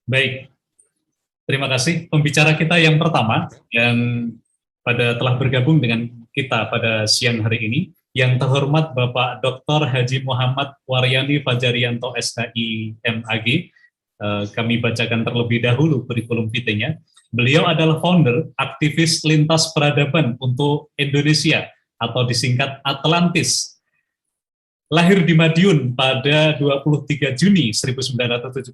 Baik, terima kasih. Pembicara kita yang pertama yang telah bergabung dengan kita pada siang hari ini, yang terhormat Bapak Dr. Haji Muhammad Waryani Fajarianto SHI MAG. Kami bacakan terlebih dahulu kurikulum vitae-nya. Beliau adalah founder aktivis Lintas Peradaban untuk Indonesia atau disingkat Atlantis. Lahir di Madiun pada 23 Juni 1979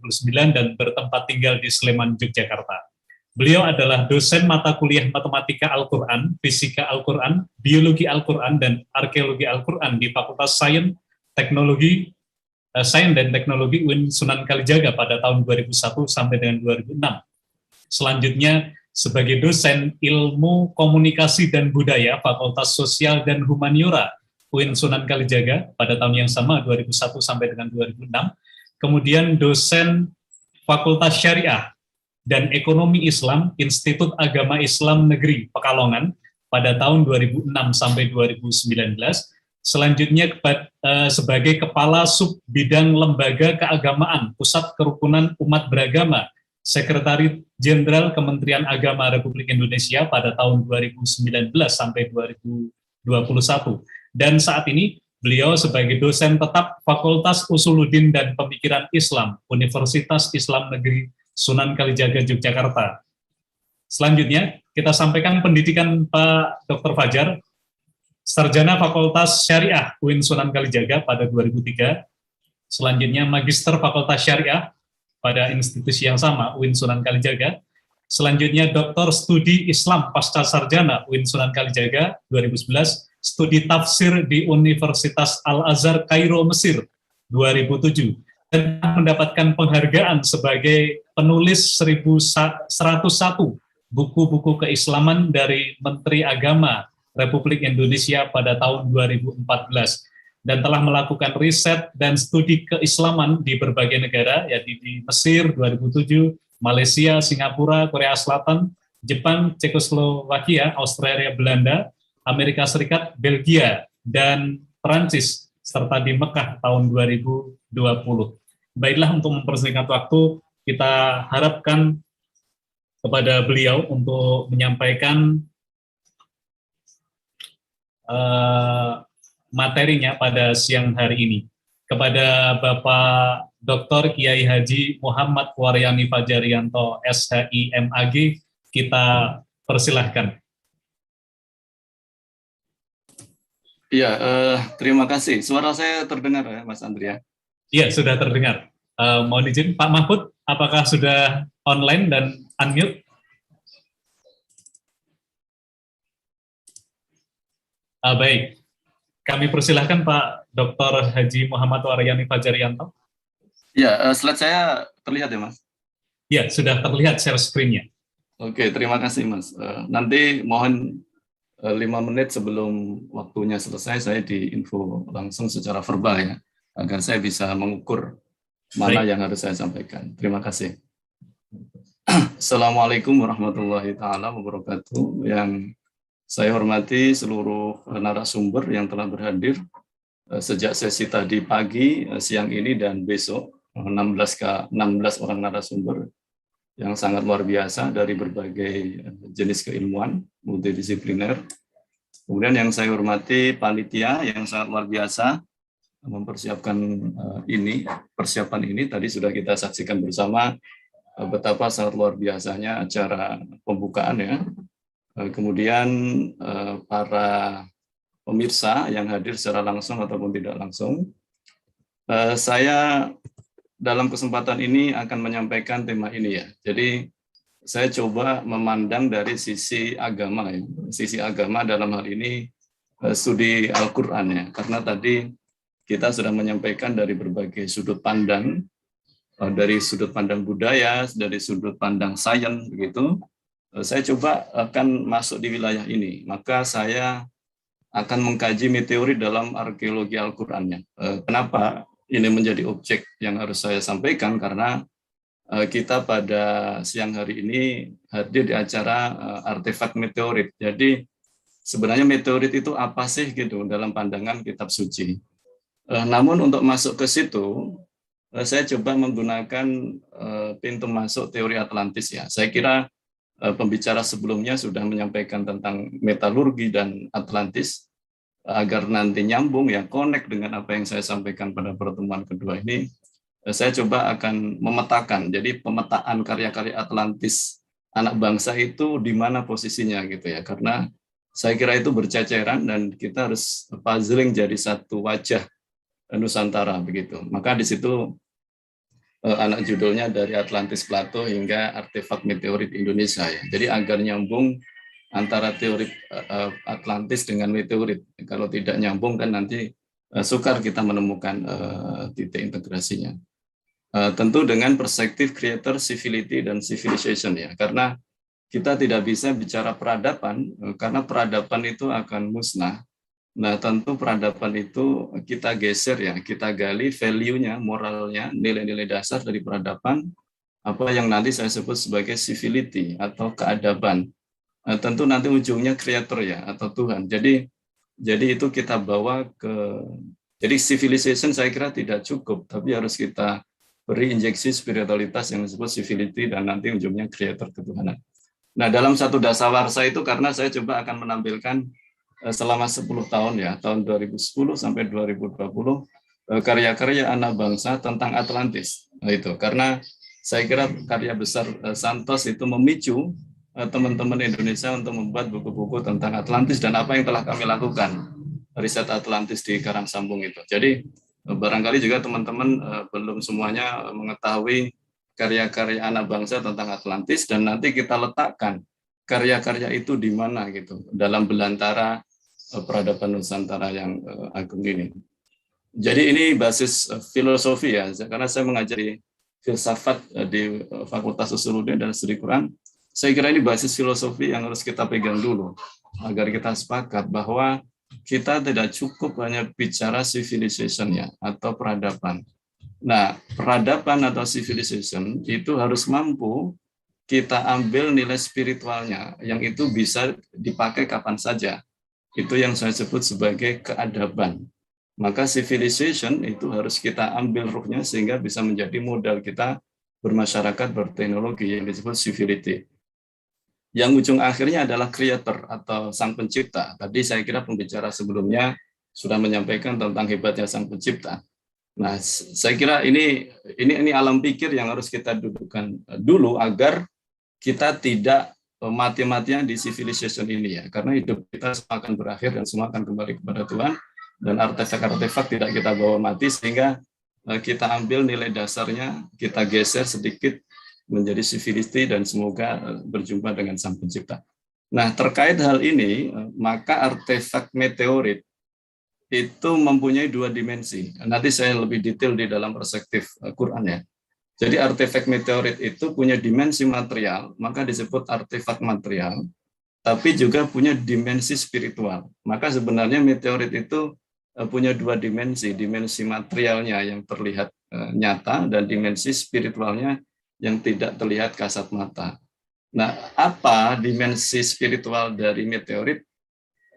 dan bertempat tinggal di Sleman, Yogyakarta. Beliau adalah dosen mata kuliah Matematika Al-Quran, Fisika Al-Quran, Biologi Al-Quran, dan Arkeologi Al-Quran di Fakultas Sains dan Teknologi UIN Sunan Kalijaga pada tahun 2001 sampai dengan 2006. Selanjutnya, sebagai dosen Ilmu Komunikasi dan Budaya Fakultas Sosial dan Humaniora UIN Sunan Kalijaga pada tahun yang sama 2001 sampai dengan 2006. Kemudian dosen Fakultas Syariah dan Ekonomi Islam Institut Agama Islam Negeri Pekalongan pada tahun 2006 sampai 2019. Selanjutnya sebagai Kepala Sub Bidang Lembaga Keagamaan Pusat Kerukunan Umat Beragama Sekretaris Jenderal Kementerian Agama Republik Indonesia pada tahun 2019 sampai 2021. Dan saat ini beliau sebagai dosen tetap Fakultas Usuluddin dan Pemikiran Islam Universitas Islam Negeri Sunan Kalijaga, Yogyakarta. Selanjutnya, kita sampaikan pendidikan Pak Dr. Fajar, Sarjana Fakultas Syariah UIN Sunan Kalijaga pada 2003. Selanjutnya, Magister Fakultas Syariah pada institusi yang sama, UIN Sunan Kalijaga. Selanjutnya, Doktor Studi Islam Pasca Sarjana UIN Sunan Kalijaga 2011, Studi Tafsir di Universitas Al-Azhar Kairo, Mesir 2007. Dan mendapatkan penghargaan sebagai penulis 1101 buku-buku keislaman dari Menteri Agama Republik Indonesia pada tahun 2014 dan telah melakukan riset dan studi keislaman di berbagai negara, yaitu di Mesir 2007, Malaysia, Singapura, Korea Selatan, Jepang, Cekoslowakia, Australia, Belanda, Amerika Serikat, Belgia, dan Perancis, serta di Mekah tahun 2020. Baiklah, untuk mempersingkat waktu, kita harapkan kepada beliau untuk menyampaikan materinya pada siang hari ini. Kepada Bapak Dr. Kiai Haji Muhammad Waryani Fajarianto SHI MAG, kita persilahkan. Iya, terima kasih. Suara saya terdengar ya, Mas Andrea? Iya, sudah terdengar. Mohon izin, Pak Mahfud, apakah sudah online dan unmute? Baik, kami persilahkan Pak Dr. Haji Muhammad Waryani Fajarianto. Ya, slide saya terlihat ya, Mas? Ya, sudah terlihat share screen-nya. Oke, terima kasih, Mas. Nanti mohon 5 menit sebelum waktunya selesai, saya diinfo langsung secara verbal ya, agar saya bisa mengukur mana yang harus saya sampaikan. Terima kasih. Assalamualaikum warahmatullahi taala wabarakatuh. Yang saya hormati seluruh narasumber yang telah berhadir sejak sesi tadi pagi, siang ini, dan besok, 16 orang narasumber yang sangat luar biasa dari berbagai jenis keilmuan multidisipliner. Kemudian yang saya hormati panitia yang sangat luar biasa mempersiapkan persiapan ini tadi sudah kita saksikan bersama betapa sangat luar biasanya acara pembukaan ya. Kemudian para pemirsa yang hadir secara langsung ataupun tidak langsung. Saya dalam kesempatan ini akan menyampaikan tema ini ya. Jadi saya coba memandang dari sisi agama ya. Sisi agama dalam hal ini studi Al-Quran ya. Karena tadi kita sudah menyampaikan dari berbagai sudut pandang, dari sudut pandang budaya, dari sudut pandang sains begitu. Saya coba akan masuk di wilayah ini. Maka saya akan mengkaji meteorit dalam arkeologi Al-Qurannya. Kenapa ini menjadi objek yang harus saya sampaikan? Karena kita pada siang hari ini hadir di acara artefak meteorit. Jadi sebenarnya meteorit itu apa sih gitu dalam pandangan kitab suci. Namun untuk masuk ke situ, saya coba menggunakan pintu masuk teori Atlantis ya. Saya kira pembicara sebelumnya sudah menyampaikan tentang metalurgi dan Atlantis, agar nanti nyambung ya, connect dengan apa yang saya sampaikan pada pertemuan kedua ini. Saya coba akan memetakan, jadi pemetaan karya-karya Atlantis anak bangsa itu di mana posisinya gitu ya, karena saya kira itu berceceran dan kita harus puzzling jadi satu wajah Nusantara begitu. Maka di situ anak judulnya dari Atlantis Plato hingga artefak meteorit Indonesia ya. Jadi agar nyambung antara teori Atlantis dengan meteorit. Kalau tidak nyambung kan nanti sukar kita menemukan titik integrasinya. Tentu dengan perspektif creator, civility, dan civilization ya. Karena kita tidak bisa bicara peradaban, karena peradaban itu akan musnah. Nah, tentu peradaban itu kita geser ya, kita gali value-nya, moralnya, nilai-nilai dasar dari peradaban, apa yang nanti saya sebut sebagai civility atau keadaban. Tentu nanti ujungnya creator ya, atau Tuhan. Jadi itu kita bawa ke, jadi civilization saya kira tidak cukup, tapi harus kita beri injeksi spiritualitas yang disebut civility dan nanti ujungnya creator ketuhanan. Nah, dalam satu dasawarsa itu karena saya coba akan menampilkan selama 10 tahun ya, tahun 2010 sampai 2020, karya-karya anak bangsa tentang Atlantis. Nah, itu karena saya kira karya besar Santos itu memicu teman-teman Indonesia untuk membuat buku-buku tentang Atlantis dan apa yang telah kami lakukan riset Atlantis di Karangsambung itu. Jadi barangkali juga teman-teman belum semuanya mengetahui karya-karya anak bangsa tentang Atlantis dan nanti kita letakkan karya-karya itu di mana gitu dalam belantara peradaban Nusantara yang agung ini. Jadi ini basis filosofi ya, karena saya mengajari filsafat di Fakultas Usuluddin dan Studi Quran. Saya kira ini basis filosofi yang harus kita pegang dulu agar kita sepakat bahwa kita tidak cukup hanya bicara civilization ya atau peradaban. Nah, peradaban atau civilization itu harus mampu kita ambil nilai spiritualnya yang itu bisa dipakai kapan saja. Itu yang saya sebut sebagai keadaban. Maka civilization itu harus kita ambil ruhnya sehingga bisa menjadi modal kita bermasyarakat, berteknologi yang disebut civility. Yang ujung akhirnya adalah creator atau sang pencipta. Tadi saya kira pembicara sebelumnya sudah menyampaikan tentang hebatnya sang pencipta. Nah, saya kira ini alam pikir yang harus kita dudukkan dulu agar kita tidak mati-matian di civilization ini ya, karena hidup kita semua akan berakhir dan semua akan kembali kepada Tuhan dan artefak-artefak tidak kita bawa mati sehingga kita ambil nilai dasarnya, kita geser sedikit menjadi civility dan semoga berjumpa dengan Sang Pencipta. Nah, terkait hal ini, maka artefak meteorit itu mempunyai dua dimensi. Nanti saya lebih detail di dalam perspektif Quran ya. Jadi artefak meteorit itu punya dimensi material, maka disebut artefak material, tapi juga punya dimensi spiritual. Maka sebenarnya meteorit itu punya dua dimensi materialnya yang terlihat nyata dan dimensi spiritualnya yang tidak terlihat kasat mata. Nah, apa dimensi spiritual dari meteorit?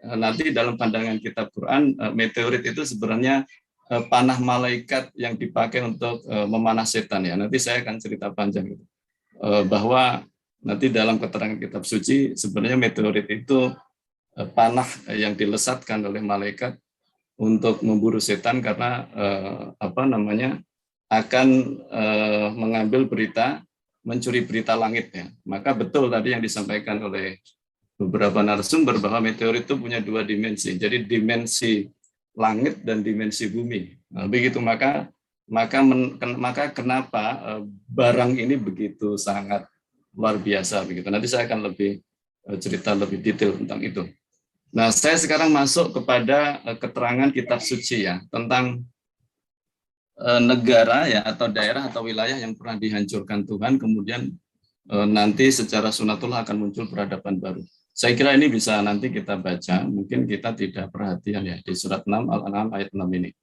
Nanti dalam pandangan kitab Quran, meteorit itu sebenarnya panah malaikat yang dipakai untuk memanah setan ya. Nanti saya akan cerita panjang itu. Bahwa nanti dalam keterangan kitab suci sebenarnya meteorit itu panah yang dilesatkan oleh malaikat untuk memburu setan karena akan mengambil berita, mencuri berita langit ya. Maka betul tadi yang disampaikan oleh beberapa narasumber bahwa meteorit itu punya dua dimensi. Jadi dimensi langit dan dimensi bumi. Nah, begitu maka kenapa barang ini begitu sangat luar biasa begitu. Nanti saya akan lebih cerita lebih detail tentang itu. Nah, saya sekarang masuk kepada keterangan kitab suci ya tentang negara ya atau daerah atau wilayah yang pernah dihancurkan Tuhan kemudian nanti secara sunatullah akan muncul peradaban baru. Saya kira ini bisa nanti kita baca, mungkin kita tidak perhatian ya di surat 6 Al-An'am ayat 6 ini.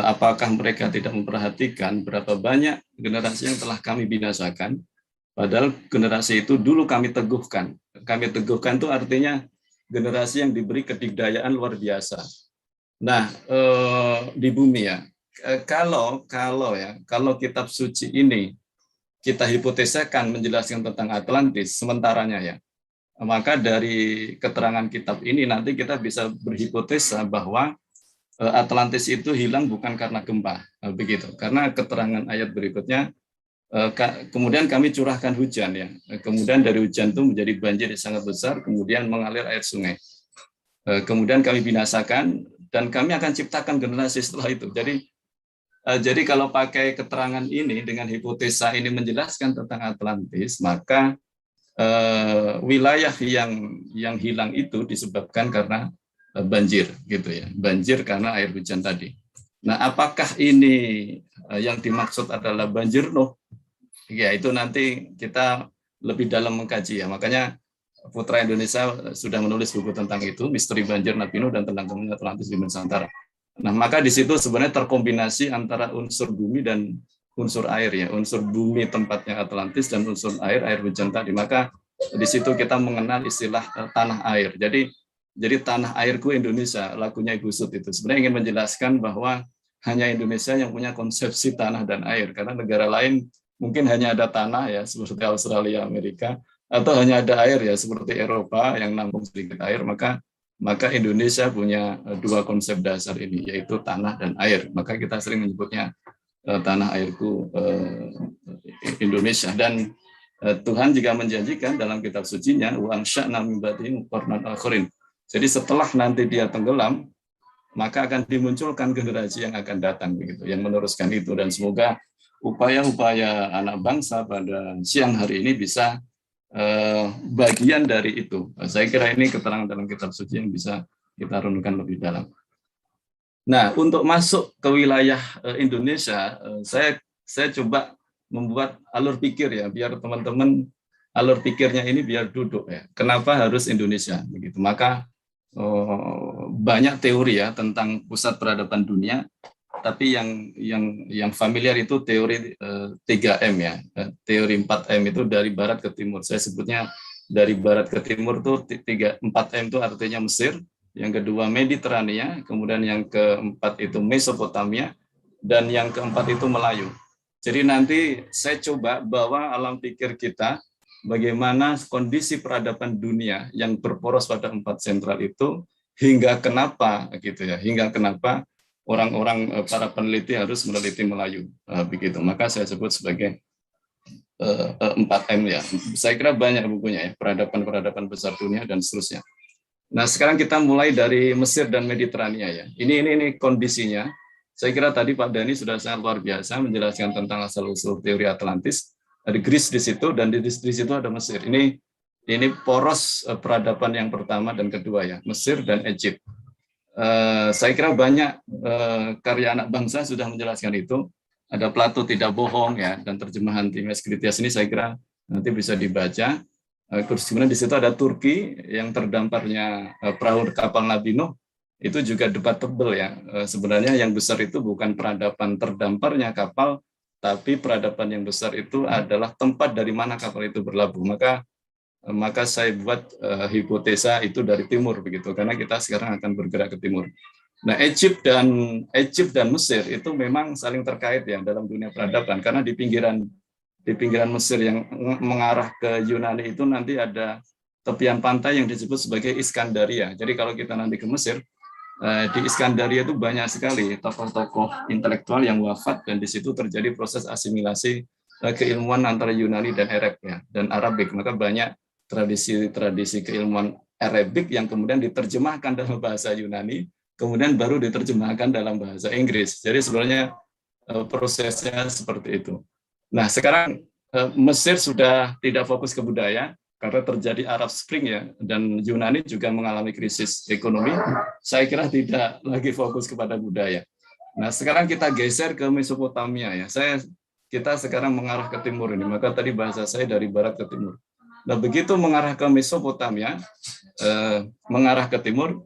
Apakah mereka tidak memperhatikan berapa banyak generasi yang telah kami binasakan, padahal generasi itu dulu kami teguhkan. Kami teguhkan itu artinya generasi yang diberi kedikdayaan luar biasa. Nah, di bumi ya, kalau kitab suci ini kita hipotesakan menjelaskan tentang Atlantis sementaranya ya, maka dari keterangan kitab ini nanti kita bisa berhipotesa bahwa Atlantis itu hilang bukan karena gempa, begitu. Karena keterangan ayat berikutnya, kemudian kami curahkan hujan ya, kemudian dari hujan itu menjadi banjir yang sangat besar, kemudian mengalir air sungai. Kemudian kami binasakan dan kami akan ciptakan generasi setelah itu. Jadi kalau pakai keterangan ini dengan hipotesa ini menjelaskan tentang Atlantis, maka wilayah yang hilang itu disebabkan karena banjir, gitu ya, banjir karena air hujan tadi. Nah, apakah ini yang dimaksud adalah banjir Nuh? Ya, itu nanti kita lebih dalam mengkaji ya. Makanya Putra Indonesia sudah menulis buku tentang itu, Misteri Banjir Nabi Nuh dan tentang kemunculan Atlantis di Nusantara. Nah, maka di situ sebenarnya terkombinasi antara unsur bumi dan unsur air ya, unsur bumi tempatnya Atlantis dan unsur air hujan tadi. Maka di situ kita mengenal istilah tanah air. Jadi tanah airku Indonesia, lagunya Ibu Sud itu sebenarnya ingin menjelaskan bahwa hanya Indonesia yang punya konsepsi tanah dan air, karena negara lain mungkin hanya ada tanah ya seperti Australia, Amerika, atau hanya ada air ya seperti Eropa yang nampung sedikit air. Maka Indonesia punya dua konsep dasar ini, yaitu tanah dan air. Maka kita sering menyebutnya tanah airku Indonesia. Dan Tuhan juga menjanjikan dalam kitab sucinya, wa ansya'na min ba'dihim qarnan akharin. Jadi setelah nanti dia tenggelam, maka akan dimunculkan generasi yang akan datang begitu, yang meneruskan itu. Dan semoga upaya-upaya anak bangsa pada siang hari ini bisa bagian dari itu. Saya kira ini keterangan dalam kitab suci yang bisa kita renungkan lebih dalam. Nah, untuk masuk ke wilayah Indonesia, saya coba membuat alur pikir ya, biar teman-teman alur pikirnya ini biar duduk ya. Kenapa harus Indonesia begitu? Maka banyak teori ya tentang pusat peradaban dunia, tapi yang familiar itu teori 3M ya, teori 4M itu dari barat ke timur. Saya sebutnya dari barat ke timur tuh 4M itu artinya Mesir, yang kedua Mediterania, kemudian yang keempat itu Mesopotamia, dan yang keempat itu Melayu. Jadi nanti saya coba bawa alam pikir kita bagaimana kondisi peradaban dunia yang berporos pada 4 sentral itu, hingga kenapa gitu ya, hingga kenapa orang-orang para peneliti harus meneliti Melayu begitu. Maka saya sebut sebagai 4M ya. Saya kira banyak bukunya ya, peradaban besar dunia dan seterusnya. Nah, sekarang kita mulai dari Mesir dan Mediterania ya. Ini kondisinya. Saya kira tadi Pak Dhani sudah sangat luar biasa menjelaskan tentang asal-usul teori Atlantis. Ada Greece di situ dan di situ ada Mesir. Ini poros peradaban yang pertama dan kedua ya, Mesir dan Egypt. Saya kira banyak karya anak bangsa sudah menjelaskan itu. Ada Plato tidak bohong ya, dan terjemahan Timaeus Critias ini saya kira nanti bisa dibaca. Kemudian di situ ada Turki yang terdamparnya perahu kapal Nabi Nuh, itu juga debatable ya. Sebenarnya yang besar itu bukan peradaban terdamparnya kapal, tapi peradaban yang besar itu adalah tempat dari mana kapal itu berlabuh. Maka saya buat hipotesa itu dari timur begitu, karena kita sekarang akan bergerak ke timur. Nah, Egypt dan Mesir itu memang saling terkait ya dalam dunia peradaban, karena di pinggiran Mesir yang mengarah ke Yunani itu nanti ada tepian pantai yang disebut sebagai Iskandaria. Jadi kalau kita nanti ke Mesir, di Iskandaria itu banyak sekali tokoh-tokoh intelektual yang wafat, dan di situ terjadi proses asimilasi keilmuan antara Yunani dan Arab ya, dan Arabik. Maka banyak tradisi keilmuan Arabik yang kemudian diterjemahkan dalam bahasa Yunani, kemudian baru diterjemahkan dalam bahasa Inggris. Jadi sebenarnya prosesnya seperti itu. Nah, sekarang Mesir sudah tidak fokus ke budaya karena terjadi Arab Spring ya, dan Yunani juga mengalami krisis ekonomi. Saya kira tidak lagi fokus kepada budaya. Nah, sekarang kita geser ke Mesopotamia ya. Kita sekarang mengarah ke timur ini. Maka tadi bahasa saya dari barat ke timur. Nah, begitu mengarah ke Mesopotamia, mengarah ke timur,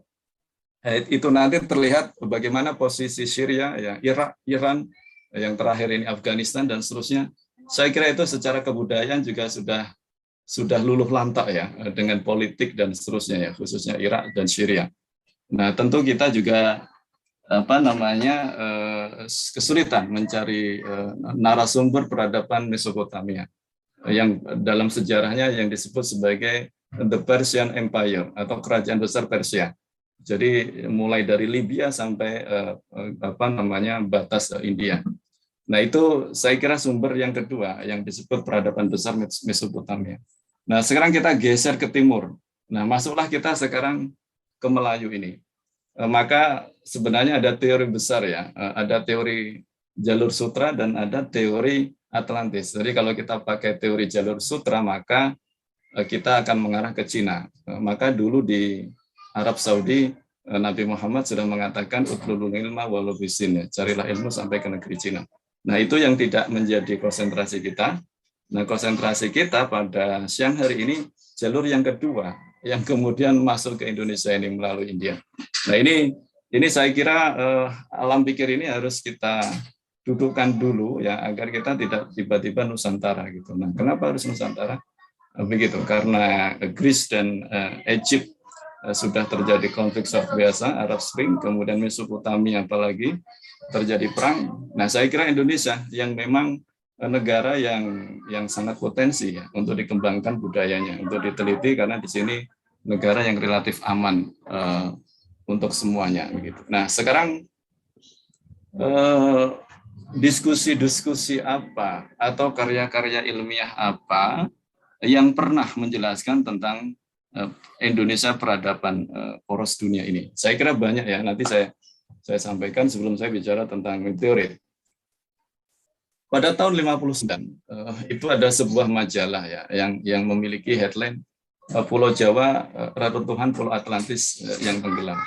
itu nanti terlihat bagaimana posisi Syria, ya, Irak, Iran, yang terakhir ini Afghanistan dan seterusnya. Saya kira itu secara kebudayaan juga sudah luluh lantak ya dengan politik dan seterusnya ya, khususnya Irak dan Syria. Nah, tentu kita juga kesulitan mencari narasumber peradaban Mesopotamia yang dalam sejarahnya yang disebut sebagai The Persian Empire atau Kerajaan Besar Persia. Jadi mulai dari Libya sampai batas India. Nah, itu saya kira sumber yang kedua yang disebut peradaban besar Mesopotamia. Nah, sekarang kita geser ke timur. Nah, masuklah kita sekarang ke Melayu ini. Maka sebenarnya ada teori besar ya, ada teori jalur sutra dan ada teori Atlantis. Jadi kalau kita pakai teori jalur sutra, maka kita akan mengarah ke Cina. Maka dulu di Arab Saudi, Nabi Muhammad sudah mengatakan utlul ilma walau bisin, carilah ilmu sampai ke negeri Cina. Nah, itu yang tidak menjadi konsentrasi kita. Nah, konsentrasi kita pada siang hari ini jalur yang kedua yang kemudian masuk ke Indonesia ini melalui India. Nah, ini saya kira alam pikir ini harus kita dudukkan dulu ya agar kita tidak tiba-tiba Nusantara gitu. Nah, kenapa harus Nusantara? Begitu, karena Greece dan Egypt sudah terjadi konflik luar biasa, Arab Spring, kemudian Mesopotamia apalagi terjadi perang. Nah, saya kira Indonesia yang memang negara yang sangat potensi ya untuk dikembangkan budayanya, untuk diteliti karena di sini negara yang relatif aman untuk semuanya begitu. Nah, sekarang diskusi-diskusi apa atau karya-karya ilmiah apa yang pernah menjelaskan tentang Indonesia peradaban poros dunia ini? Saya kira banyak ya, nanti saya sampaikan sebelum saya bicara tentang teori. Pada tahun 59 itu ada sebuah majalah ya yang memiliki headline Pulau Jawa Reruntuhan Pulau Atlantis yang tenggelam.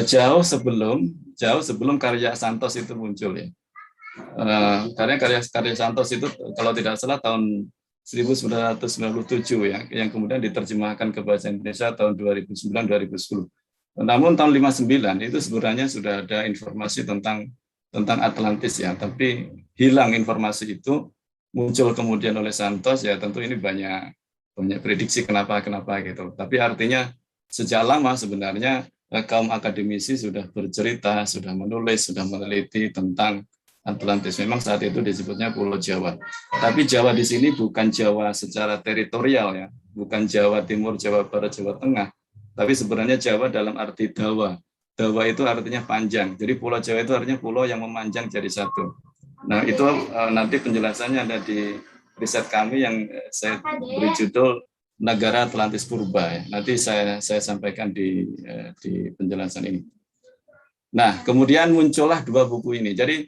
Jauh sebelum karya Santos itu muncul ya. Karya Santos itu kalau tidak salah tahun 1997 ya, yang kemudian diterjemahkan ke bahasa Indonesia tahun 2009-2010. Namun tahun 59 itu sebenarnya sudah ada informasi tentang Atlantis ya, tapi hilang informasi itu, muncul kemudian oleh Santos ya, tentu ini banyak prediksi kenapa gitu. Tapi artinya sejak lama sebenarnya kaum akademisi sudah bercerita, sudah menulis, sudah meneliti tentang Atlantis. Memang saat itu disebutnya Pulau Jawa. Tapi Jawa di sini bukan Jawa secara teritorial ya, bukan Jawa Timur, Jawa Barat, Jawa Tengah. Tapi sebenarnya Jawa dalam arti dawa. Dawa itu artinya panjang. Jadi Pulau Jawa itu artinya pulau yang memanjang jadi satu. Nah, itu nanti penjelasannya ada di riset kami yang saya beri judul Negara Atlantis Purba ya. Nanti saya sampaikan di penjelasan ini. Nah, kemudian muncullah dua buku ini. Jadi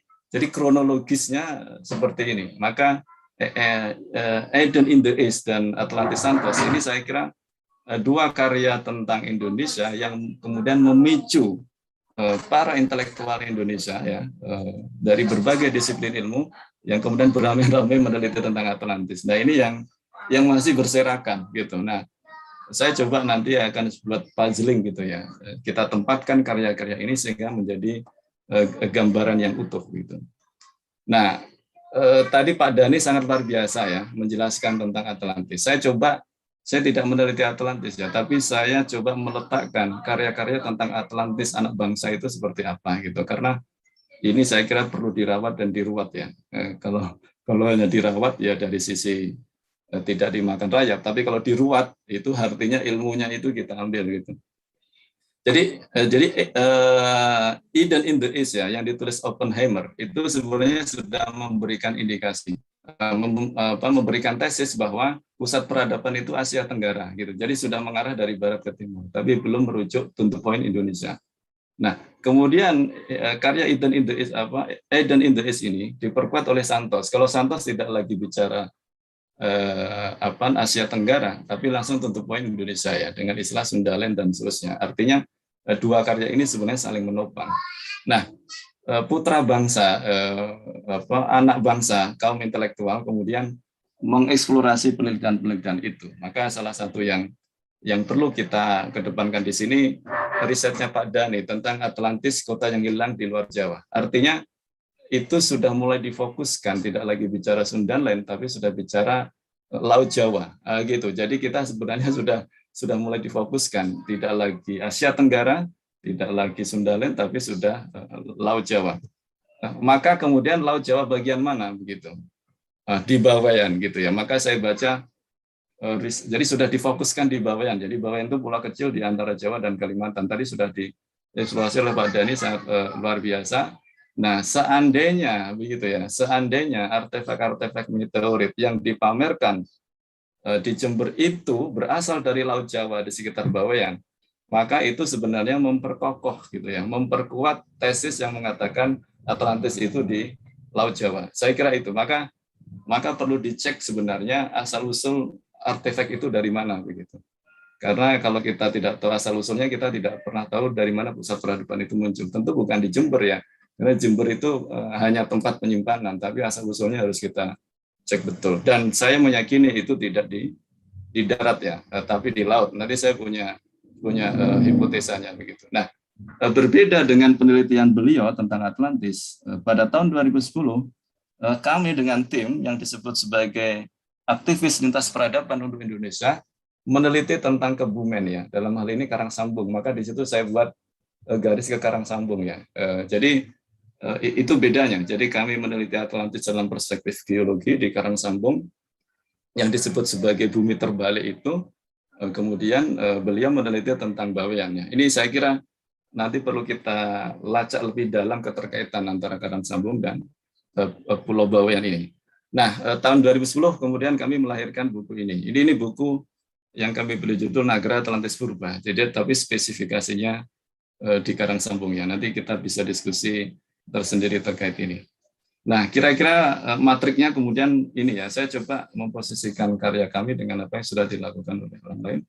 kronologisnya seperti ini. Maka Eden in the East dan Atlantis Santos ini saya kira dua karya tentang Indonesia yang kemudian memicu para intelektual Indonesia ya dari berbagai disiplin ilmu yang kemudian beramai-ramai meneliti tentang Atlantis. Nah, ini yang masih berserakan gitu. Nah, saya coba nanti akan buat puzzling gitu ya. Kita tempatkan karya-karya ini sehingga menjadi gambaran yang utuh gitu. Nah, tadi Pak Dhani sangat luar biasa ya menjelaskan tentang Atlantis. Saya tidak meneliti Atlantis ya, tapi saya coba meletakkan karya-karya tentang Atlantis anak bangsa itu seperti apa gitu. Karena ini saya kira perlu dirawat dan diruat ya. Kalau hanya dirawat ya dari sisi tidak dimakan rayap, tapi kalau diruat itu artinya ilmunya itu kita ambil gitu. Jadi Eden in the East ya yang ditulis Oppenheimer itu sebenarnya sudah memberikan indikasi, memberikan tesis bahwa pusat peradaban itu Asia Tenggara gitu. Jadi sudah mengarah dari barat ke timur, tapi belum merujuk to the point Indonesia. Nah, kemudian karya Eden in the East ini diperkuat oleh Santos. Kalau Santos tidak lagi bicara Asia Tenggara, tapi langsung to the point Indonesia ya dengan istilah Sundaland dan seterusnya. Artinya dua karya ini sebenarnya saling menopang. Nah, putra bangsa, anak bangsa, kaum intelektual kemudian mengeksplorasi penelitian-penelitian itu. Maka salah satu yang perlu kita kedepankan di sini risetnya Pak Dhani tentang Atlantis, kota yang hilang di luar Jawa. Artinya itu sudah mulai difokuskan, tidak lagi bicara Sundaland, tapi sudah bicara Laut Jawa, gitu. Jadi kita sebenarnya sudah mulai difokuskan, tidak lagi Asia Tenggara, tidak lagi Sundaland tapi sudah Laut Jawa. Nah, maka kemudian Laut Jawa bagian mana begitu? Di Bawean gitu ya. Maka saya baca jadi sudah difokuskan di Bawean. Jadi Bawean itu pulau kecil di antara Jawa dan Kalimantan. Tadi sudah dieksplorasi oleh Pak Dhani, sangat luar biasa. Nah, seandainya begitu ya, seandainya artefak-artefak meteorit yang dipamerkan di Jember itu berasal dari Laut Jawa di sekitar Bawean, maka itu sebenarnya memperkokoh gitu ya, memperkuat tesis yang mengatakan Atlantis itu di Laut Jawa. Saya kira itu. Maka perlu dicek sebenarnya asal usul artefak itu dari mana begitu. Karena kalau kita tidak tahu asal usulnya, kita tidak pernah tahu dari mana pusat peradaban itu muncul. Tentu bukan di Jember ya, karena Jember itu hanya tempat penyimpanan, tapi asal usulnya harus kita cek betul. Dan saya meyakini itu tidak di darat ya, tapi di laut. Nanti saya punya hipotesanya begitu. Nah, berbeda dengan penelitian beliau tentang Atlantis, pada tahun 2010 kami dengan tim yang disebut sebagai aktivis lintas peradaban untuk Indonesia meneliti tentang Kebumen ya, dalam hal ini Karangsambung. Maka di situ saya buat garis ke Karangsambung ya. Jadi itu bedanya. Jadi kami meneliti Atlantis dalam perspektif geologi di Karangsambung yang disebut sebagai bumi terbalik itu. Kemudian beliau meneliti tentang Baweannya. Ini saya kira nanti perlu kita lacak lebih dalam keterkaitan antara Karangsambung dan Pulau Bawean ini. Nah, tahun 2010 kemudian kami melahirkan buku ini. Ini buku yang kami beri judul Nagara Atlantis Purba. Jadi tapi spesifikasinya di Karangsambung ya. Nanti kita bisa diskusi tersendiri terkait ini. Nah, kira-kira matriknya kemudian ini ya. Saya coba memposisikan karya kami dengan apa yang sudah dilakukan oleh orang lain.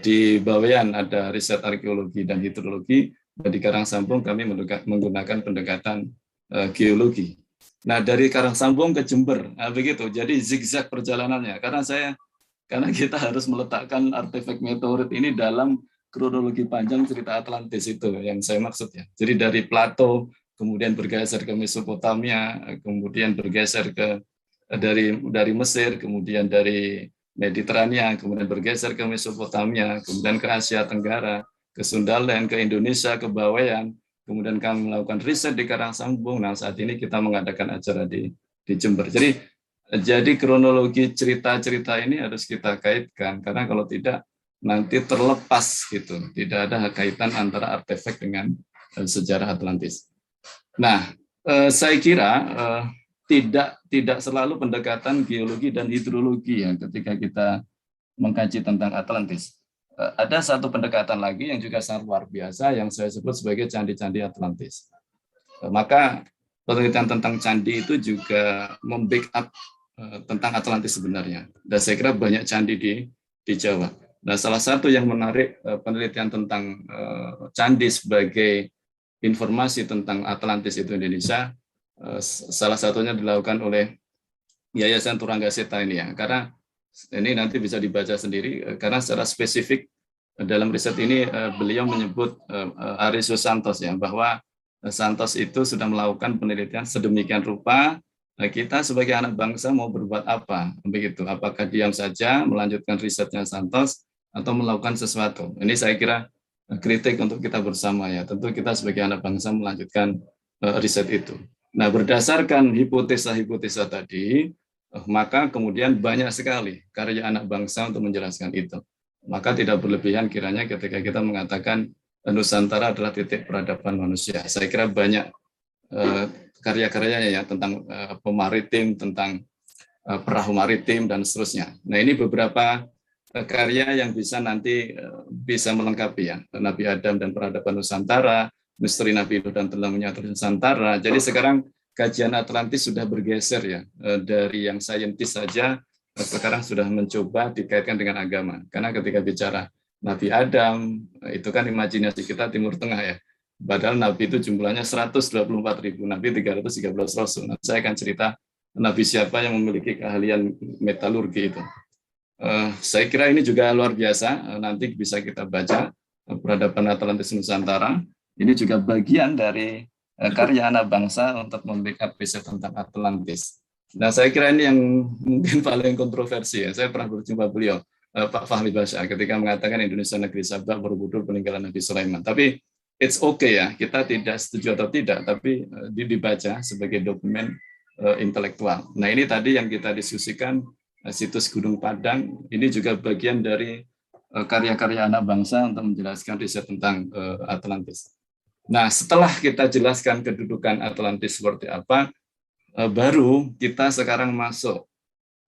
Di Bawean ada riset arkeologi dan hidrologi. Di Karangsambung kami menggunakan pendekatan geologi. Nah, dari Karangsambung ke Jember, begitu. Jadi zigzag perjalanannya. Karena kita harus meletakkan artefak meteorit ini dalam kronologi panjang cerita Atlantis itu yang saya maksud ya. Jadi dari Plato, kemudian bergeser ke Mesopotamia, kemudian bergeser ke dari Mesir, kemudian dari Mediterania, kemudian bergeser ke Mesopotamia, kemudian ke Asia Tenggara, ke Sundaland, ke Indonesia, ke Bawean. Kemudian kami melakukan riset di Karangsambung. Nah, saat ini kita mengadakan acara di Jember. Jadi kronologi cerita-cerita ini harus kita kaitkan, karena kalau tidak nanti terlepas gitu. Tidak ada kaitan antara artefak dengan sejarah Atlantis. Nah, saya kira tidak selalu pendekatan geologi dan hidrologi ya ketika kita mengkaji tentang Atlantis. Ada satu pendekatan lagi yang juga sangat luar biasa yang saya sebut sebagai candi-candi Atlantis. Maka penelitian tentang candi itu juga membackup tentang Atlantis sebenarnya. Dan saya kira banyak candi di Jawa. Nah, salah satu yang menarik penelitian tentang candi sebagai informasi tentang Atlantis itu Indonesia, salah satunya dilakukan oleh Yayasan Turangga-Seta ini ya. Karena ini nanti bisa dibaca sendiri, karena secara spesifik dalam riset ini beliau menyebut Arisus Santos ya, bahwa Santos itu sudah melakukan penelitian sedemikian rupa. Kita sebagai anak bangsa mau berbuat apa begitu? Apakah diam saja melanjutkan risetnya Santos atau melakukan sesuatu? Ini saya kira kritik untuk kita bersama ya. Tentu kita sebagai anak bangsa melanjutkan riset itu. Nah, berdasarkan hipotesa-hipotesa tadi, maka kemudian banyak sekali karya anak bangsa untuk menjelaskan itu. Maka tidak berlebihan kiranya ketika kita mengatakan Nusantara adalah titik peradaban manusia. Saya kira banyak karya-karyanya ya tentang pemaritim, tentang perahu maritim dan seterusnya. Nah, ini beberapa karya yang bisa nanti bisa melengkapi ya, Nabi Adam dan peradaban Nusantara, misteri Nabi Nuh dan telah menyatu Nusantara. Jadi sekarang kajian Atlantis sudah bergeser ya, dari yang saintis saja sekarang sudah mencoba dikaitkan dengan agama. Karena ketika bicara Nabi Adam, itu kan imajinasi kita Timur Tengah ya. Padahal Nabi itu jumlahnya 124.000, Nabi 313 Rasul. Nah, saya akan cerita Nabi siapa yang memiliki keahlian metalurgi itu. Saya kira ini juga luar biasa, nanti bisa kita baca peradaban Atlantis Nusantara. Ini juga bagian dari karya anak bangsa untuk membackup riset tentang Atlantis. Nah, saya kira ini yang mungkin paling kontroversi ya. Saya pernah berjumpa beliau, Pak Fahmi Basya, ketika mengatakan Indonesia negeri Sabak, Borobudur, peninggalan Nabi Sulaiman. Tapi it's okay ya, kita tidak setuju atau tidak, tapi dibaca sebagai dokumen intelektual. Nah ini tadi yang kita diskusikan, situs Gunung Padang, ini juga bagian dari karya-karya anak bangsa untuk menjelaskan riset tentang Atlantis. Nah setelah kita jelaskan kedudukan Atlantis seperti apa, baru kita sekarang masuk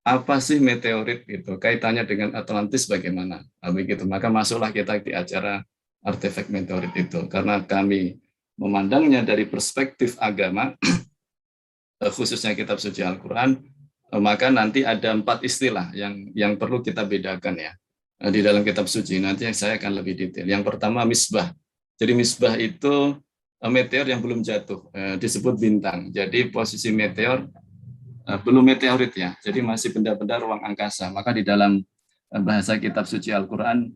apa sih meteorit itu, kaitannya dengan Atlantis bagaimana, begitu. Maka masuklah kita di acara artefak meteorit itu, karena kami memandangnya dari perspektif agama, khususnya kitab suci Al-Quran, maka nanti ada 4 istilah yang perlu kita bedakan ya di dalam kitab suci. Nanti saya akan lebih detail. Yang pertama misbah. Jadi misbah itu meteor yang belum jatuh, disebut bintang. Jadi posisi meteor belum meteorit ya, jadi masih benda-benda ruang angkasa. Maka di dalam bahasa kitab suci Al-Quran,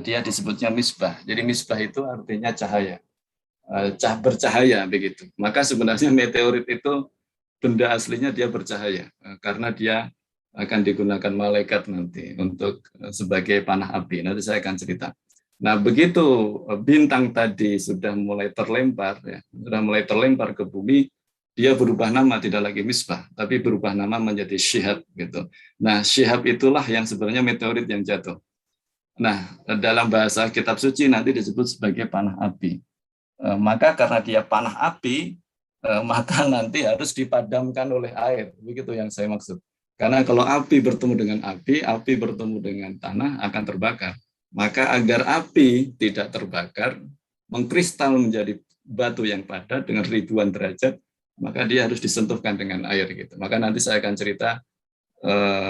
dia disebutnya misbah. Jadi misbah itu artinya cahaya, bercahaya begitu. Maka sebenarnya meteorit itu benda aslinya dia bercahaya, karena dia akan digunakan malaikat nanti untuk sebagai panah api. Nanti saya akan cerita. Nah begitu bintang tadi sudah mulai terlempar, ya, sudah mulai terlempar ke bumi, dia berubah nama, tidak lagi misbah, tapi berubah nama menjadi syihab gitu. Nah, syihab itulah yang sebenarnya meteorit yang jatuh. Nah, dalam bahasa kitab suci nanti disebut sebagai panah api. Maka karena dia panah api, maka nanti harus dipadamkan oleh air. Begitu yang saya maksud. Karena kalau api bertemu dengan api bertemu dengan tanah akan terbakar. Maka agar api tidak terbakar, mengkristal menjadi batu yang padat dengan ribuan derajat, maka dia harus disentuhkan dengan air gitu. Maka nanti saya akan cerita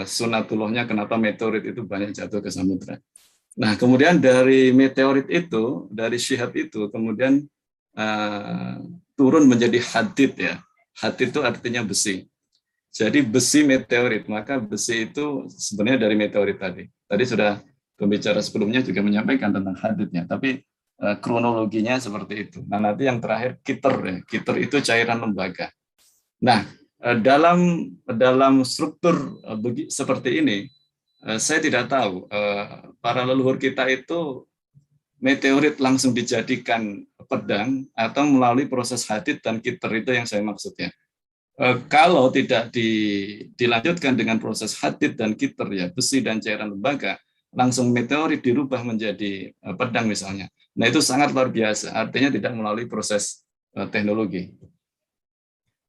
sunatullahnya kenapa meteorit itu banyak jatuh ke samudra. Nah, kemudian dari meteorit itu, dari syihab itu, kemudian turun menjadi hadid ya. Hadid itu artinya besi. Jadi besi meteorit, maka besi itu sebenarnya dari meteorit tadi. Tadi sudah pembicara sebelumnya juga menyampaikan tentang hadidnya, tapi kronologinya seperti itu. Nah, nanti yang terakhir kiter ya. Kiter itu cairan lembaga. Nah, dalam struktur seperti ini, saya tidak tahu para leluhur kita itu meteorit langsung dijadikan pedang atau melalui proses hadid dan kiter, itu yang saya maksudnya. Kalau tidak dilanjutkan dengan proses hadid dan kiter ya, besi dan cairan lembaga, langsung meteorit dirubah menjadi pedang misalnya. Nah itu sangat luar biasa, artinya tidak melalui proses teknologi.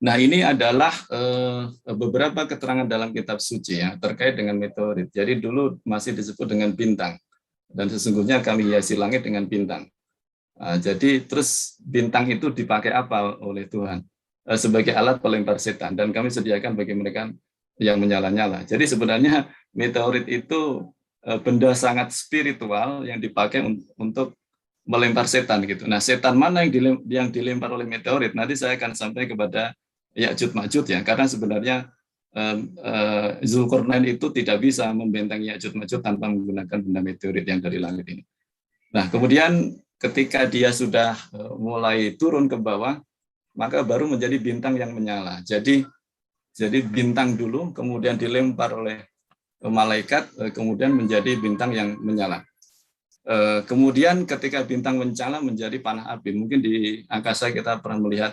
Nah ini adalah beberapa keterangan dalam kitab suci ya terkait dengan meteorit. Jadi dulu masih disebut dengan bintang, dan sesungguhnya kami hiasi langit dengan bintang. Jadi terus bintang itu dipakai apa oleh Tuhan? Sebagai alat pelempar setan, dan kami sediakan bagi mereka yang menyala-nyala. Jadi sebenarnya meteorit itu benda sangat spiritual yang dipakai untuk melempar setan gitu. Nah, setan mana yang dilempar oleh meteorit? Nanti saya akan sampai kepada Ya'juj Ma'juj ya, karena sebenarnya Zulkarnain itu tidak bisa membentengi Ya'juj Ma'juj tanpa menggunakan benda meteorit yang dari langit ini. Nah, kemudian ketika dia sudah mulai turun ke bawah, maka baru menjadi bintang yang menyala. Jadi bintang dulu, kemudian dilempar oleh malaikat, kemudian menjadi bintang yang menyala. Kemudian ketika bintang menyala menjadi panah api. Mungkin di angkasa kita pernah melihat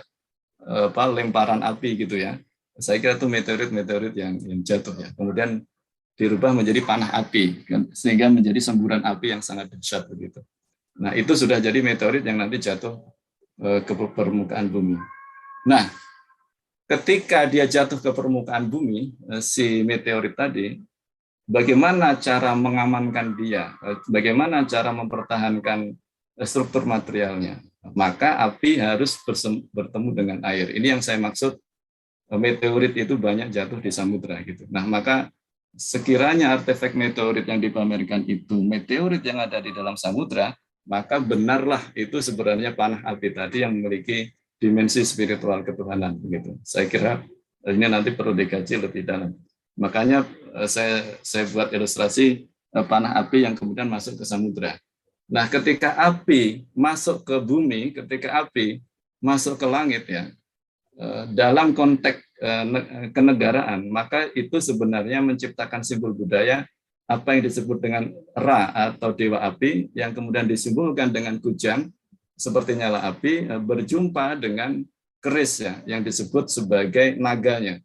lemparan api gitu ya. Saya kira itu meteorit yang jatuh ya. Kemudian dirubah menjadi panah api, sehingga menjadi semburan api yang sangat dahsyat begitu. Nah itu sudah jadi meteorit yang nanti jatuh ke permukaan bumi. Nah, ketika dia jatuh ke permukaan bumi, si meteorit tadi, bagaimana cara mengamankan dia? Bagaimana cara mempertahankan struktur materialnya? Maka api harus bertemu dengan air. Ini yang saya maksud, meteorit itu banyak jatuh di samudra gitu. Nah, maka sekiranya artefak meteorit yang dipamerkan itu meteorit yang ada di dalam samudra, maka benarlah itu sebenarnya panah api tadi yang memiliki dimensi spiritual ketuhanan begitu. Saya kira ini nanti perlu dikaji lebih dalam. Makanya saya buat ilustrasi panah api yang kemudian masuk ke samudra. Nah, ketika api masuk ke bumi, ketika api masuk ke langit ya, dalam konteks kenegaraan, maka itu sebenarnya menciptakan simbol budaya apa yang disebut dengan Ra atau dewa api, yang kemudian disimbolkan dengan kujang, seperti nyala api berjumpa dengan keris ya yang disebut sebagai naganya.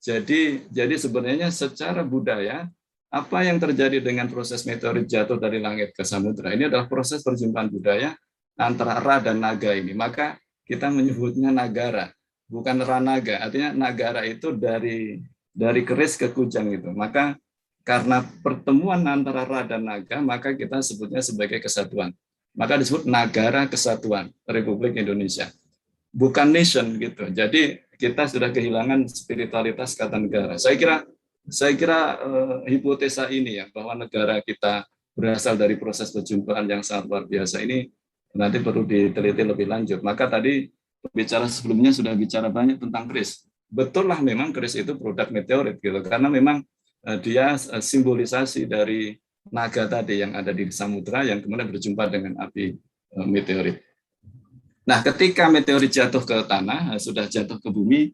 Jadi sebenarnya secara budaya apa yang terjadi dengan proses meteorit jatuh dari langit ke samudra ini adalah proses perjumpaan budaya antara Ra dan Naga ini. Maka kita menyebutnya Nagara, bukan Ranaga. Artinya Nagara itu dari keris ke kujang gitu. Maka karena pertemuan antara Ra dan Naga, maka kita sebutnya sebagai kesatuan. Maka disebut Nagara Kesatuan Republik Indonesia. Bukan nation gitu. Jadi kita sudah kehilangan spiritualitas kata negara. Saya kira hipotesa ini ya bahwa negara kita berasal dari proses perjumpaan yang sangat luar biasa ini nanti perlu diteliti lebih lanjut. Maka tadi bicara sebelumnya sudah bicara banyak tentang keris. Betul lah memang keris itu produk meteorit gitu karena memang dia simbolisasi dari naga tadi yang ada di samudra yang kemudian berjumpa dengan api meteorit. Nah, ketika meteorit jatuh ke tanah, sudah jatuh ke bumi,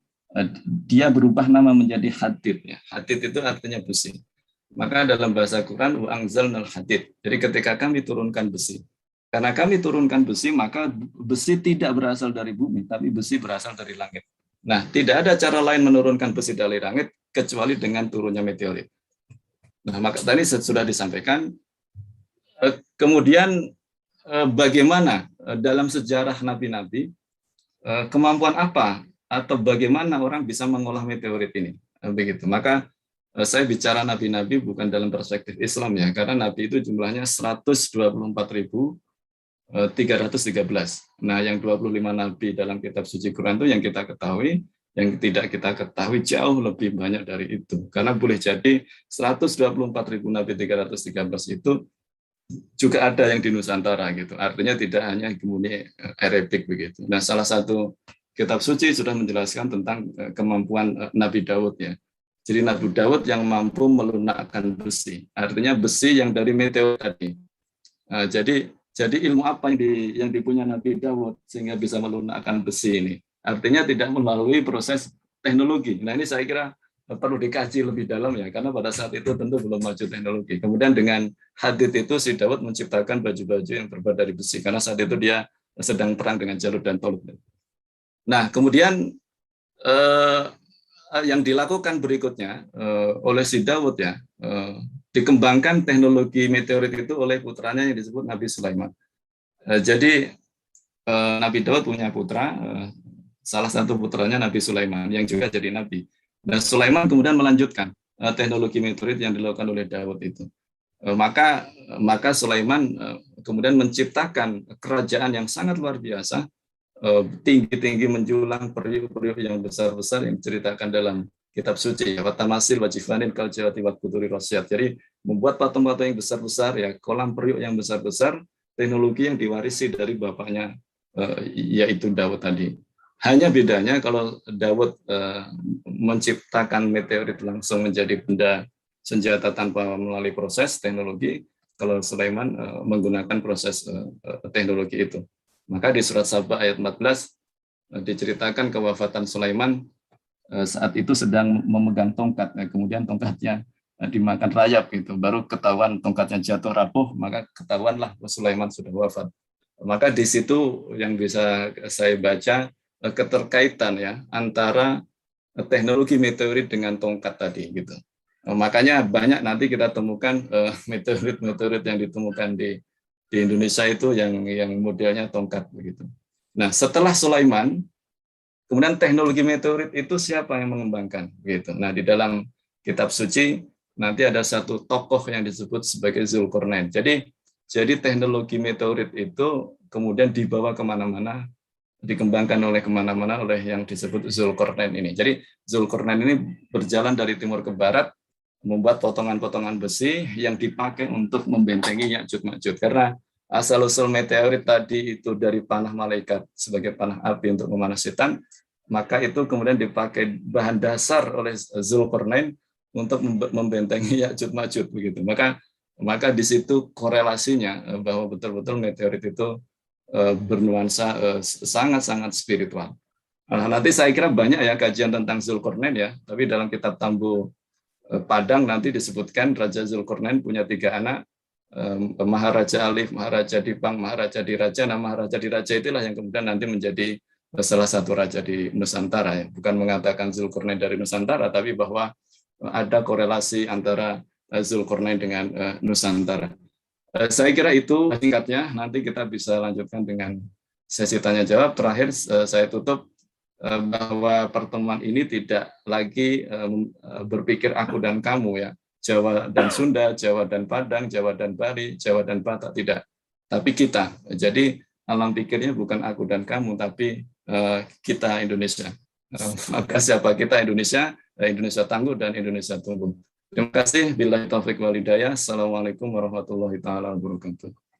dia berubah nama menjadi hadid. Ya. Hadid itu artinya besi. Maka dalam bahasa Quran, wa anzalnal hadid. Jadi ketika kami turunkan besi. Karena kami turunkan besi, maka besi tidak berasal dari bumi, tapi besi berasal dari langit. Nah, tidak ada cara lain menurunkan besi dari langit kecuali dengan turunnya meteorit. Nah, maka tadi sudah disampaikan. Kemudian bagaimana dalam sejarah nabi-nabi, kemampuan apa atau bagaimana orang bisa mengolah meteorit ini. Begitu. Maka saya bicara nabi-nabi bukan dalam perspektif Islam ya, karena nabi itu jumlahnya 124.313. Nah, yang 25 nabi dalam kitab suci Quran itu yang kita ketahui, yang tidak kita ketahui jauh lebih banyak dari itu. Karena boleh jadi 124.000 nabi 313 itu juga ada yang di Nusantara gitu. Artinya tidak hanya hegemoni Arabik begitu. Nah, salah satu kitab suci sudah menjelaskan tentang kemampuan Nabi Daud ya. Jadi Nabi Daud yang mampu melunakkan besi. Artinya besi yang dari meteor tadi. Jadi ilmu apa yang dipunya Nabi Daud sehingga bisa melunakkan besi ini? Artinya tidak melalui proses teknologi. Nah, ini saya kira perlu dikaji lebih dalam ya, karena pada saat itu tentu belum maju teknologi. Kemudian dengan hadid itu si Daud menciptakan baju-baju yang terbuat dari besi, karena saat itu dia sedang perang dengan Jalut dan Tolut. Nah, kemudian yang dilakukan berikutnya oleh si Daud ya, dikembangkan teknologi meteorit itu oleh putranya yang disebut Nabi Sulaiman. Jadi Nabi Daud punya putra, salah satu putranya Nabi Sulaiman yang juga jadi nabi. Dan Sulaiman kemudian melanjutkan teknologi meteorit yang dilakukan oleh Daud itu. Maka Sulaiman kemudian menciptakan kerajaan yang sangat luar biasa, tinggi-tinggi menjulang, periuk-periuk yang besar-besar yang diceritakan dalam kitab suci ya, watamasil wajifanin kaljawati wat kuturi rosyad. Jadi membuat patung-patung yang besar-besar ya, kolam periuk yang besar-besar, teknologi yang diwarisi dari bapaknya yaitu Daud tadi. Hanya bedanya kalau Daud menciptakan meteorit langsung menjadi benda senjata tanpa melalui proses teknologi, kalau Sulaiman menggunakan proses teknologi itu. Maka di surat Saba ayat 14 diceritakan kewafatan Sulaiman saat itu sedang memegang tongkat, kemudian tongkatnya dimakan rayap gitu, baru ketahuan tongkatnya jatuh rapuh, maka ketahuanlah Sulaiman sudah wafat. Maka di situ yang bisa saya baca keterkaitan ya antara teknologi meteorit dengan tongkat tadi gitu. Makanya banyak nanti kita temukan meteorit yang ditemukan di Indonesia itu yang modelnya tongkat begitu. Nah, setelah Sulaiman, kemudian teknologi meteorit itu siapa yang mengembangkan gitu. Nah, di dalam kitab suci nanti ada satu tokoh yang disebut sebagai Zulkarnain. Jadi teknologi meteorit itu kemudian dibawa kemana-mana, dikembangkan oleh kemana-mana oleh yang disebut Zulkarnain ini. Jadi Zulkarnain ini berjalan dari timur ke barat, membuat potongan-potongan besi yang dipakai untuk membentengi Ya'juj Ma'juj. Karena asal-usul meteorit tadi itu dari panah malaikat sebagai panah api untuk memanah setan, maka itu kemudian dipakai bahan dasar oleh Zulkarnain untuk membentengi Ya'juj Ma'juj begitu. Maka di situ korelasinya bahwa betul-betul meteorit itu bernuansa sangat-sangat spiritual. Nah, nanti saya kira banyak ya kajian tentang Zulkarnain ya, tapi dalam kitab Tambu Padang nanti disebutkan Raja Zulkarnain punya 3 anak, Maharaja Alif, Maharaja Dipang, Maharaja Diraja. Nah, Maharaja Diraja itulah yang kemudian nanti menjadi salah satu raja di Nusantara. Ya. Bukan mengatakan Zulkarnain dari Nusantara, tapi bahwa ada korelasi antara Zulkarnain dengan Nusantara. Saya kira itu singkatnya. Nanti kita bisa lanjutkan dengan sesi tanya jawab. Terakhir saya tutup bahwa pertemuan ini tidak lagi berpikir aku dan kamu ya. Jawa dan Sunda, Jawa dan Padang, Jawa dan Bali, Jawa dan Batak, tidak. Tapi kita. Jadi alam pikirnya bukan aku dan kamu, tapi kita Indonesia. Maka siapa kita Indonesia, Indonesia tangguh dan Indonesia tumbuh. Terima kasih. Billahi taufiq wal hidayah. Assalamualaikum warahmatullahi taala wabarakatuh.